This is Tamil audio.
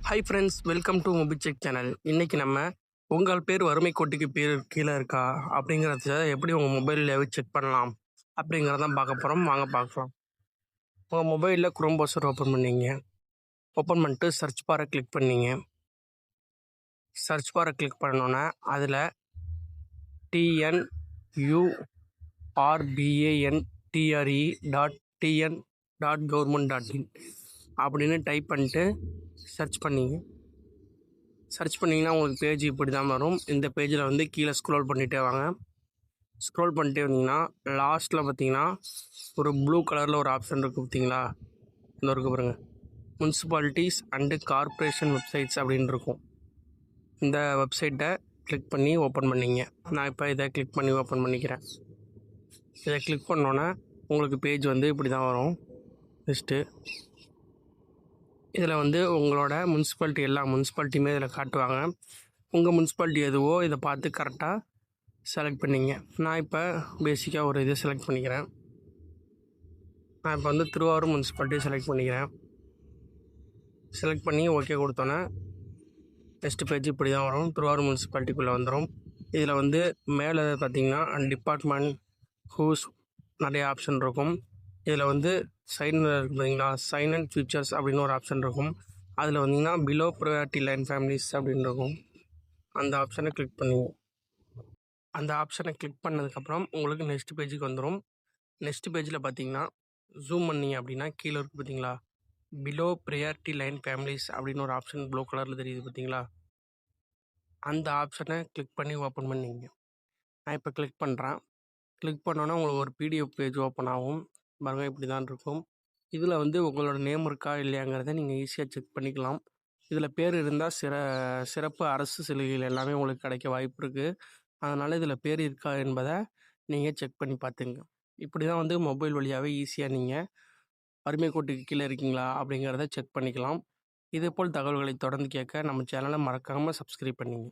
Hi friends, welcome to Mobisec channel. இன்றைக்கி நம்ம உங்கள் பேர் வறுமை கோட்டுக்கு பேர் கீழே இருக்கா அப்படிங்கிறத எப்படி உங்கள் மொபைலில் செக் பண்ணலாம் அப்படிங்கிறதான் பார்க்க போகிறோம். வாங்க பார்க்கலாம். உங்கள் மொபைலில் குரோம் ப்ரௌசர் ஓப்பன் பண்ணிங்க. ஓப்பன் பண்ணிட்டு சர்ச் பாரை கிளிக் பண்ணிங்க. சர்ச் பாரை கிளிக் பண்ணோன்னே அதில் TNURBANTRE.TN.Government.in அப்படின்னு டைப் பண்ணிட்டு சர்ச் பண்ணிங்க. சர்ச் பண்ணிங்கன்னா உங்களுக்கு பேஜ் இப்படி தான் வரும். இந்த பேஜில் வந்து கீழே ஸ்க்ரோல் பண்ணிகிட்டே வாங்க. ஸ்க்ரோல் பண்ணிட்டே வந்தீங்கன்னா லாஸ்ட்டில் பார்த்தீங்கன்னா ஒரு ப்ளூ கலரில் ஒரு ஆப்ஷன் இருக்குது பார்த்தீங்களா, இந்த இருக்குது பாருங்கள், முனிசிபாலிட்டிஸ் அண்டு கார்ப்பரேஷன் வெப்சைட்ஸ் அப்படின்னு இருக்கும். இந்த வெப்சைட்டை கிளிக் பண்ணி ஓப்பன் பண்ணிங்க. நான் இப்போ இதை கிளிக் பண்ணி ஓப்பன் பண்ணிக்கிறேன். இதை கிளிக் பண்ணோன்னே உங்களுக்கு பேஜ் வந்து இப்படி தான் வரும். நெக்ஸ்ட்டு இதில் வந்து உங்களோட முனிசிபாலிட்டி எல்லா முனிசிபாலிட்டியுமே இதில் காட்டுவாங்க. உங்கள் முனிசிபாலிட்டி எதுவோ இதை பார்த்து கரெக்டாக செலக்ட் பண்ணிங்க. நான் இப்போ பேசிக்காக ஒரு இதை செலக்ட் பண்ணிக்கிறேன். நான் இப்போ வந்து திருவாரூர் முனிசிபாலிட்டியை செலக்ட் பண்ணிக்கிறேன். செலக்ட் பண்ணி ஓகே கொடுத்தோன்னே நெக்ஸ்ட் பேஜ் இப்படி தான் வரும். திருவாரூர் முனிசிபாலிட்டிக்குள்ளே வந்துடும். இதில் வந்து மேலே பார்த்திங்கன்னா டிபார்ட்மெண்ட் ஹூஸ் நிறைய ஆப்ஷன் இருக்கும். இதில் வந்து சைன் இருக்குது பார்த்தீங்களா, சைன் அண்ட் ஃபியூச்சர்ஸ் அப்படின்னு ஒரு ஆப்ஷன் இருக்கும். அதில் வந்தீங்கன்னா பிலோ ப்ரையாரிட்டி லைன் ஃபேமிலிஸ் அப்படின்னு இருக்கும். அந்த ஆப்ஷனை கிளிக் பண்ணுவோம். அந்த ஆப்ஷனை கிளிக் பண்ணதுக்கப்புறம் உங்களுக்கு நெக்ஸ்ட் பேஜுக்கு வந்துடும். நெக்ஸ்ட் பேஜில் பார்த்தீங்கன்னா ஜூம் பண்ணிங்க அப்படின்னா கீழே இருக்குது பார்த்தீங்களா, பிலோ ப்ரையாரிட்டி லைன் ஃபேமிலிஸ் அப்படின்னு ஒரு ஆப்ஷன் ப்ளூ கலரில் தெரியுது பார்த்தீங்களா, அந்த ஆப்ஷனை கிளிக் பண்ணி ஓப்பன் பண்ணிங்க. நான் இப்போ கிளிக் பண்ணுறேன். கிளிக் பண்ணோன்னா உங்களுக்கு ஒரு பிடிஎஃப் பேஜ் ஓப்பன் ஆகும். பாருங்கள், இப்படி தான் இருக்கும். இதில் வந்து உங்களோட நேம் இருக்கா இல்லையாங்கிறத நீங்கள் ஈஸியாக செக் பண்ணிக்கலாம். இதில் பேர் இருந்தால் சிறப்பு அரசு சலுகைகள் எல்லாமே உங்களுக்கு கிடைக்க வாய்ப்பு இருக்குது. அதனால் இதில் பேர் இருக்கா என்பதை நீங்கள் செக் பண்ணி பார்த்துங்க. இப்படி தான் வந்து மொபைல் வழியாகவே ஈஸியாக நீங்கள் வறுமை கோட்டுக்கு கீழே இருக்கீங்களா அப்படிங்கிறத செக் பண்ணிக்கலாம். இதேபோல் தகவல்களை தொடர்ந்து கேட்க நம்ம சேனலை மறக்காமல் சப்ஸ்கிரைப் பண்ணிங்க.